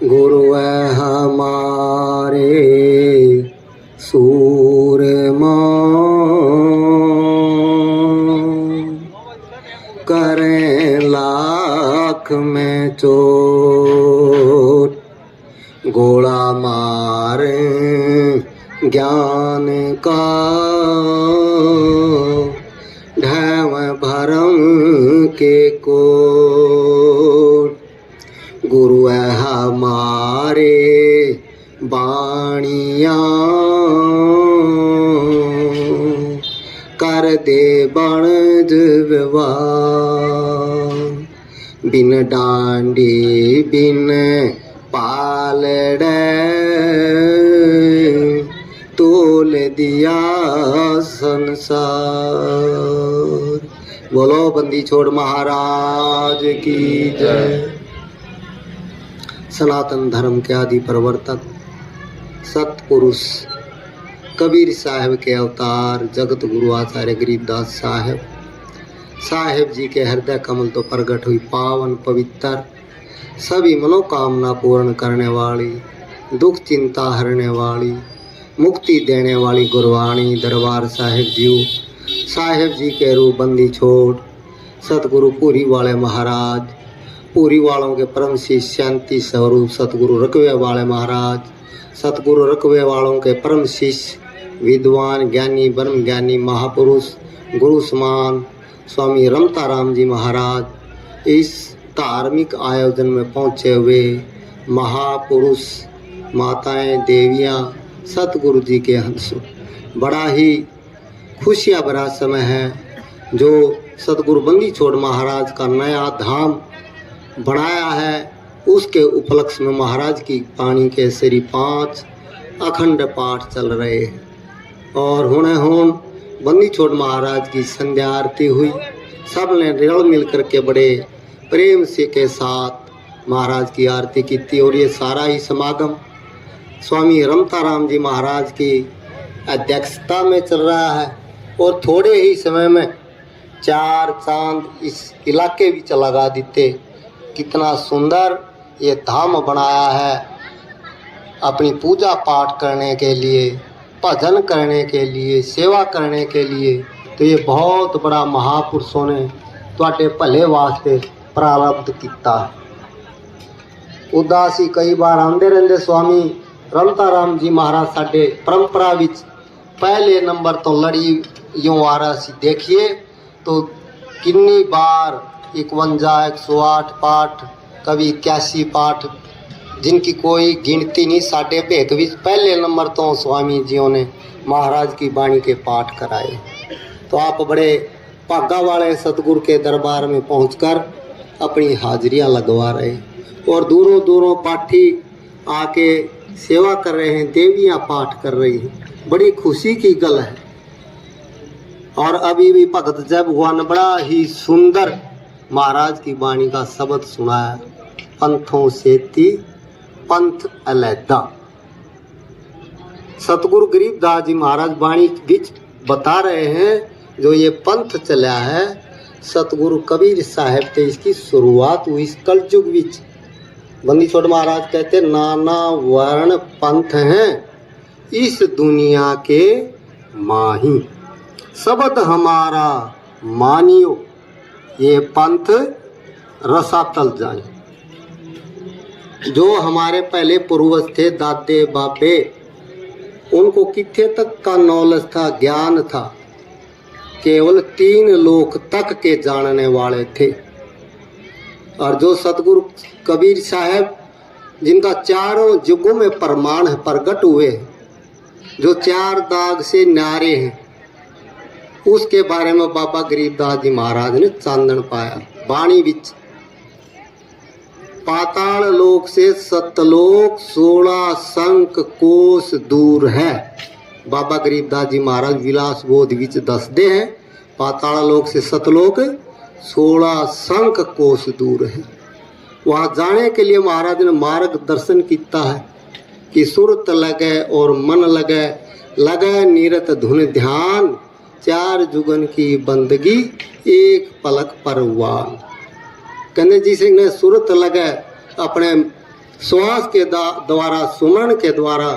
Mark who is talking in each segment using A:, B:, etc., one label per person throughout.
A: गुरु है हमारे सूरमा, करें लाख में चोट, गोला मारे ज्ञान का, ढैव भरम के कोट। गुरु है हमारे बाणिया, कर दे बनज विवाह, बिन डांडी बिन पालड़े, तोल दिया संसार। बोलो बंदी छोड़ महाराज की जय। सनातन धर्म के आदि प्रवर्तक सतपुरुष कबीर साहब के अवतार जगत गुरु आचार्य गरीबदास साहेब जी के हृदय कमल तो प्रकट हुई पावन पवित्र, सभी मनोकामना पूर्ण करने वाली, दुख चिंता हरने वाली, मुक्ति देने वाली गुरवाणी दरबार साहेब जी के रूप बंदी छोड़ सतगुरु पूरी वाले महाराज, पूरी वालों के परम शिष्य शांति स्वरूप सतगुरु रकवे वाले महाराज, सतगुरु रकवे वालों के परम शिष्य विद्वान ज्ञानी ब्रह्म ज्ञानी महापुरुष गुरु समान स्वामी रमता राम जी महाराज, इस धार्मिक आयोजन में पहुँचे हुए महापुरुष माताएं देवियाँ सतगुरु जी के हंस, बड़ा ही खुशियाँ भरा समय है जो सतगुरु बंदी छोड़ महाराज का नया धाम बनाया है। उसके उपलक्ष्य में महाराज की पानी के श्री 5 अखंड पाठ चल रहे हैं और हुणे बंदी छोड़ महाराज की संध्या आरती हुई। सब ने रल मिल करके बड़े प्रेम से के साथ महाराज की आरती की थी और ये सारा ही समागम स्वामी रमता राम जी महाराज की अध्यक्षता में चल रहा है और थोड़े ही समय में 4 चांद इस इलाके भी लगा देते। कितना सुंदर ये धाम बनाया है अपनी पूजा पाठ करने के लिए, भजन करने के लिए, सेवा करने के लिए। तो ये बहुत बड़ा महापुरुषों ने तुहाडे भले वास्ते प्रारब्ध किया। उदासी कई बार आंदे रहंदे स्वामी रमता राम जी महाराज साडे परंपरा विच पहले नंबर तो लड़ी यूँ आ रहा सी। देखिए तो कितनी बार 51 108 पाठ, कभी 81 पाठ, जिनकी कोई गिनती नहीं। साढ़े भेक भी पहले नंबर तो स्वामी जियों ने महाराज की बाणी के पाठ कराए। तो आप बड़े भागा वाले सतगुरु के दरबार में पहुंचकर अपनी हाजिरियां लगवा रहे और दूरों दूरों पाठी आके सेवा कर रहे हैं, देवियां पाठ कर रही हैं। बड़ी खुशी की गल है। और अभी भी भगत जय भगवान बड़ा ही सुंदर महाराज की बाणी का शब्द सुनाया, पंथों सेती पंथ अलैदा। सतगुरु गरीबदास जी महाराज बाणी विच बता रहे हैं जो ये पंथ चला है सतगुरु कबीर साहब से इसकी शुरुआत हुई इस कलयुग विच। बंदी छोड़ महाराज कहते नाना वर्ण पंथ हैं इस दुनिया के माही, शब्द हमारा मानियो ये पंथ रसातल जाए। जो हमारे पहले पूर्वज थे दादे बाबे, उनको किथे तक का नॉलेज था, ज्ञान था, केवल 3 लोक तक के जानने वाले थे। और जो सतगुरु कबीर साहब जिनका चारों युगों में प्रमाण प्रकट हुए, जो 4 दाग से नारे हैं, उसके बारे में बाबा गरीबदास जी महाराज ने चांदन पाया बाणी विच। पाताल लोक से सतलोक 16 संक कोस दूर है। बाबा गरीबदास जी महाराज विलास बोध विच दसदे हैं पाताल लोक से सतलोक 16 संक कोस दूर है। वहाँ जाने के लिए महाराज ने मार्ग दर्शन किया है कि सुरत लगे और मन लगे, लगे निरत धुन ध्यान, 4 जुगन की बंदगी एक पलक परवान। कहने जी सिंह ने सुरत लगे अपने श्वास के द्वारा सुमरण के द्वारा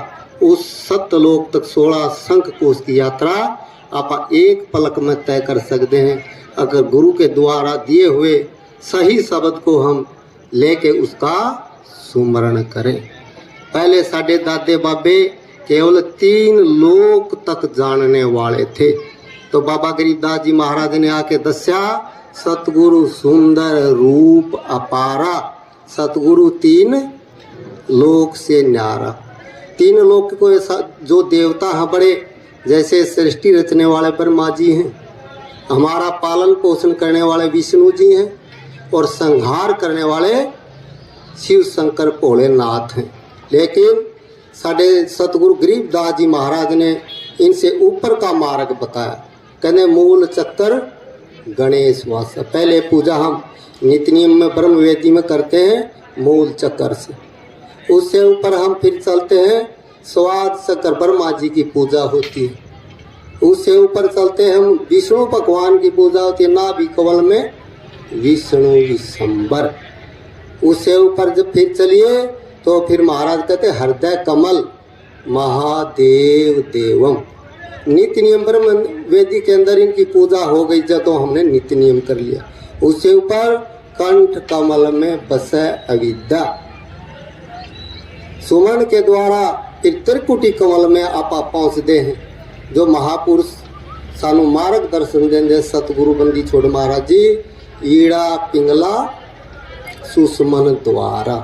A: उस सत्यलोक तक 16 शंख कोश की यात्रा आप एक पलक में तय कर सकते हैं, अगर गुरु के द्वारा दिए हुए सही शब्द को हम लेके उसका सुमरण करें। पहले साडे दादे बाबे केवल 3 लोक तक जानने वाले थे, तो बाबा गरीबदास जी महाराज ने आके दस्या सतगुरु सुंदर रूप अपारा, सतगुरु 3 लोक से न्यारा। 3 लोक को जो देवता हैं बड़े, जैसे सृष्टि रचने वाले ब्रह्मा जी हैं, हमारा पालन पोषण करने वाले विष्णु जी हैं, और संहार करने वाले शिव शंकर भोलेनाथ हैं। लेकिन साडे सतगुरु गरीबदास जी महाराज ने इनसे ऊपर का मार्ग बताया, कहने मूल चक्कर गणेश वास। पहले पूजा हम नित्य नियम में ब्रह्म वेदी में करते हैं मूल चक्कर से, उससे ऊपर हम फिर चलते हैं स्वाद चक्कर ब्रह्मा जी की पूजा होती है, उससे ऊपर चलते हैं हम विष्णु भगवान की पूजा होती है नाभि कमल में विष्णु विशंबर। उससे ऊपर जब फिर चलिए तो फिर महाराज कहते हृदय कमल महादेव देवम। नित्य नियम ब्रह्म वेदी के अंदर इनकी पूजा हो गई जब तो हमने नित्य नियम कर लिया। उससे ऊपर कंठ कमल में बसे अविद्या, सुमन के द्वारा फिर त्रिकुटी कमल में आप पहुँचते हैं। जो महापुरुष सानू मार्ग दर्शन देंगे सतगुरु बंदी छोड़ महाराज जी, ईड़ा पिंगला सुषमन द्वारा।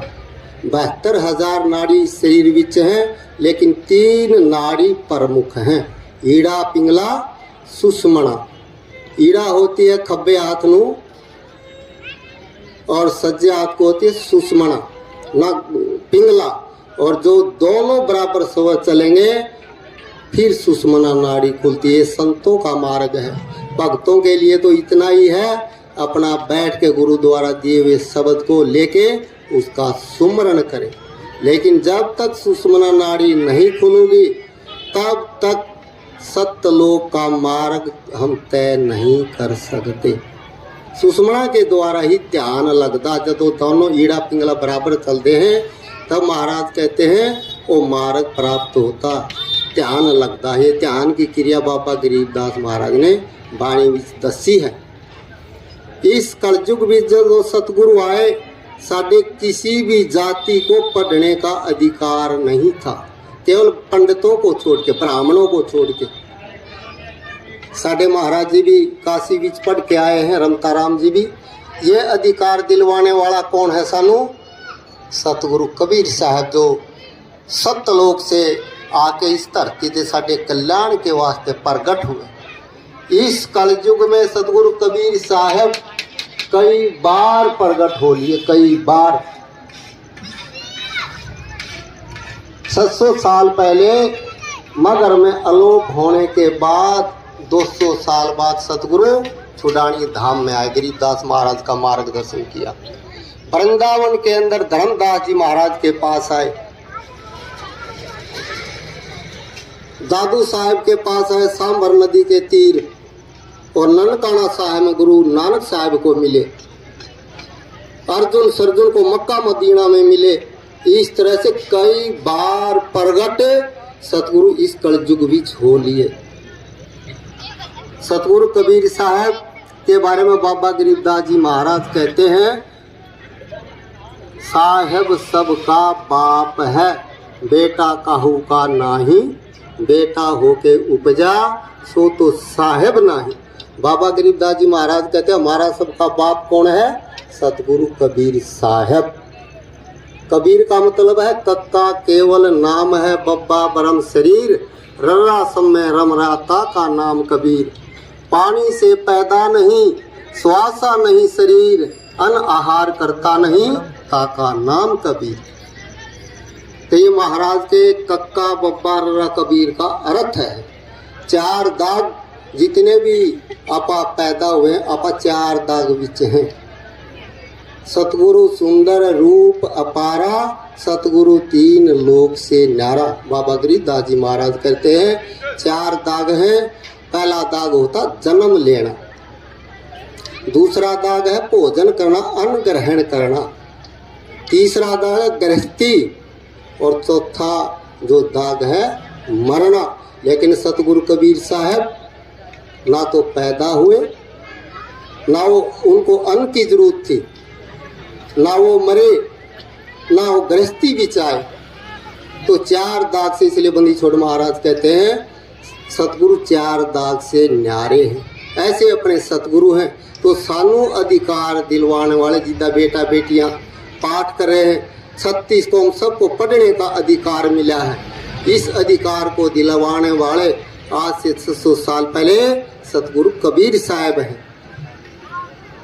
A: 72,000 नाड़ी शरीर विच हैं, लेकिन 3 नाड़ी प्रमुख हैं, ईड़ा पिंगला सुषमना। ईड़ा होती है खब्बे हाथ नू और सज्जे हाथ को होती है सुषमना ना पिंगला, और जो दोनों बराबर सव चलेंगे फिर सुषमना नाड़ी खुलती है। संतों का मार्ग है, भक्तों के लिए तो इतना ही है, अपना बैठ के गुरु द्वारा दिए हुए शब्द को लेके उसका सुमरण करें। लेकिन जब तक सुषमना नाड़ी नहीं खुलेगी तब तक सत्यलोक का मार्ग हम तय नहीं कर सकते। सुषमना के द्वारा ही ध्यान लगता, जब तो दोनों ईड़ा पिंगला बराबर चलते हैं तब महाराज कहते हैं वो मार्ग प्राप्त होता, ध्यान लगता है। ध्यान की क्रिया बाबा गरीबदास महाराज ने वाणी विच दसी है। इस कलयुग में जो सतगुरु आए, साढ़े किसी भी जाति को पढ़ने का अधिकार नहीं था, केवल पंडितों को छोड़ के, ब्राह्मणों को छोड़ के। साढ़े महाराज जी भी काशी बीच पढ़ के आए हैं, रमताराम जी भी। ये अधिकार दिलवाने वाला कौन है सानू? सतगुरु कबीर साहब, जो सतलोक से आके इस धरती से साढ़े कल्याण के वास्ते प्रगट हुए। इस कलयुग में सतगुरु कबीर साहब कई बार प्रगट हो लिए, कई बार। 700 साल पहले मगर में अलोप होने के बाद 200 साल बाद सतगुरु छुडानी धाम में आए, गरीबदास महाराज का मार्गदर्शन किया। वृंदावन के अंदर धर्मदास जी महाराज के पास आए, दादू साहब के पास आए सांबर नदी के तीर, और ननकाना साहब में गुरु नानक साहब को मिले, अर्जुन सर्जुन को मक्का मदीना में मिले। इस तरह से कई बार प्रगट सतगुरु इस कलयुग बीच हो लिए। सतगुरु कबीर साहब के बारे में बाबा गरीबदास जी महाराज कहते हैं, साहेब सबका बाप है, बेटा काहू का नाही, बेटा होके उपजा सो तो साहेब नाही। बाबा गरीबदास जी महाराज कहते हैं हमारा सबका बाप कौन है? सतगुरु कबीर साहब। कबीर का मतलब है तत्ता केवल नाम है, बब्बा ब्रह्म शरीर, रर्रा सब में रम राता का नाम कबीर। पानी से पैदा नहीं, श्वासा नहीं शरीर, अन्न आहार करता नहीं, ताका नाम कबीर। तो ये महाराज के कक्का बब्बा रर्रा कबीर का अर्थ है। 4 दाग जितने भी आपा पैदा हुए आपा 4 दाग विच हैं। सतगुरु सुंदर रूप अपारा, सतगुरु 3 लोक से न्यारा। बाबा गरीबदास जी महाराज कहते हैं 4 दाग हैं। पहला दाग होता जन्म लेना, दूसरा दाग है भोजन करना, अन्न ग्रहण करना, तीसरा दाग है गृहस्थी और चौथा जो दाग है मरना। लेकिन सतगुरु कबीर साहब ना तो पैदा हुए, ना वो उनको अन्न की जरूरत थी, ना वो मरे, ना वो गृहस्थी भी चाहे। तो 4 दाग से, इसलिए बंदी छोड़ महाराज कहते हैं सतगुरु 4 दाग से न्यारे हैं। ऐसे अपने सतगुरु हैं। तो सानू अधिकार दिलवाने वाले, जिदा बेटा बेटियां पाठ कर रहे हैं, 36 कौम सबको पढ़ने का अधिकार मिला है। इस अधिकार को दिलवाने वाले आज से 600 साल पहले सतगुरु कबीर साहब हैं।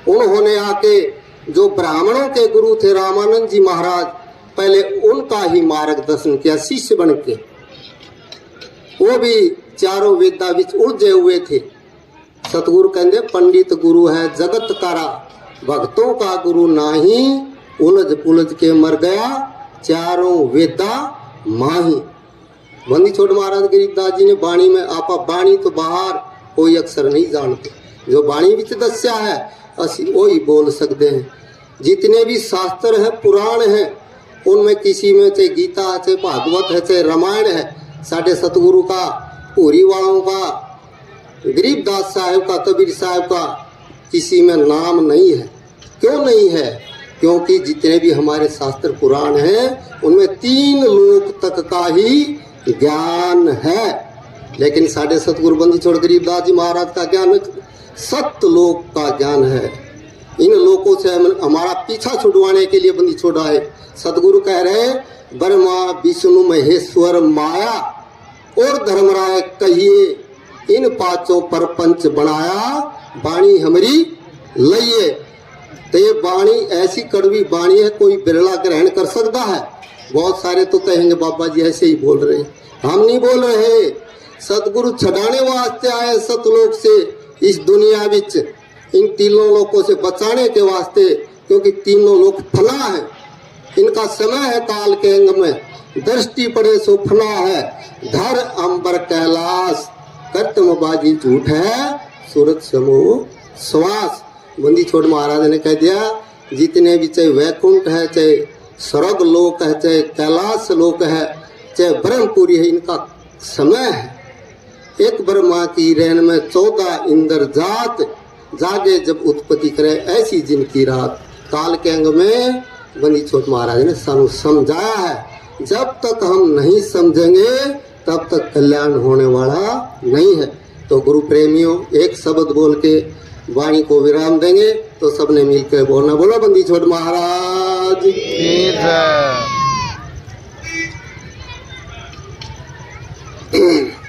A: उन्होंने आके जो ब्राह्मणों के गुरु थे रामानंद जी महाराज, पहले उनका ही मार्गदर्शन किया शिष्य बन के। वो भी चारों वेदा विच उलझे हुए थे। सतगुरु कहते पंडित गुरु है जगत तारा, भक्तों का गुरु नाही, उलझ पुलझ के मर गया चारों वेदा माही। बंदी छोड़ महाराज गरीबदास जी ने बाणी में आपा, बाणी तो बाहर कोई अक्षर नहीं जानते, जो बाणी विच दस्या है असी वही बोल सकते हैं। जितने भी शास्त्र है पुराण है, उनमें किसी में चाहे गीता है, चाहे भागवत है, चाहे रामायण है, साढ़े सतगुरु का, पूरी वालों का, गरीबदास साहब का, कबीर साहब का किसी में नाम नहीं है। क्यों नहीं है? क्योंकि जितने भी हमारे शास्त्र पुराण हैं उनमें 3 लोक तक का ही ज्ञान है। लेकिन साढ़े सतगुरु बंदी छोड़ गरीबदास जी महाराज का ज्ञान 7 लोक का ज्ञान है। इन लोकों से हमारा पीछा छुड़वाने के लिए बंदी छोड़ा है। सतगुरु कह रहे ब्रह्मा विष्णु महेश्वर माया और धर्मराय कहिए, इन 5 पर पंच बनाया, बाणी हमारी लइए। तो ये बाणी ऐसी कड़वी बाणी है, कोई बिरला ग्रहण कर सकता है। बहुत सारे तो कहेंगे बाबा जी ऐसे ही बोल रहे, हम नहीं बोल रहे। सतगुरु छड़ाने वास्ते आए सतलोक से इस दुनिया विच, इन तीनों लोकों से बचाने के वास्ते, क्योंकि तीनों लोग फना है, इनका समय है काल के अंग में, दृष्टि पड़े सो फना है। धर अंबर कैलाश कर्तम बाजी झूठ है, सूरत समूह श्वास। बंदी छोड़ महाराज ने कह दिया जितने भी, चाहे वैकुंठ है, चाहे स्वर्ग लोक है, चाहे कैलाश लोक है, चाहे ब्रह्मपुरी है, इनका समय है। एक ब्रह्मा की रैन में 14 इंद्र जात, जागे जब उत्पत्ति करे ऐसी जिनकी रात। काल के अंग में बंदी छोड़ महाराज ने सानू समझाया है। जब तक हम नहीं समझेंगे तब तक कल्याण होने वाला नहीं है। तो गुरु प्रेमियों, एक शब्द बोल के वाणी को विराम देंगे। तो सबने मिलकर बोलना, बोलो बंदी छोड़ महाराज की जय।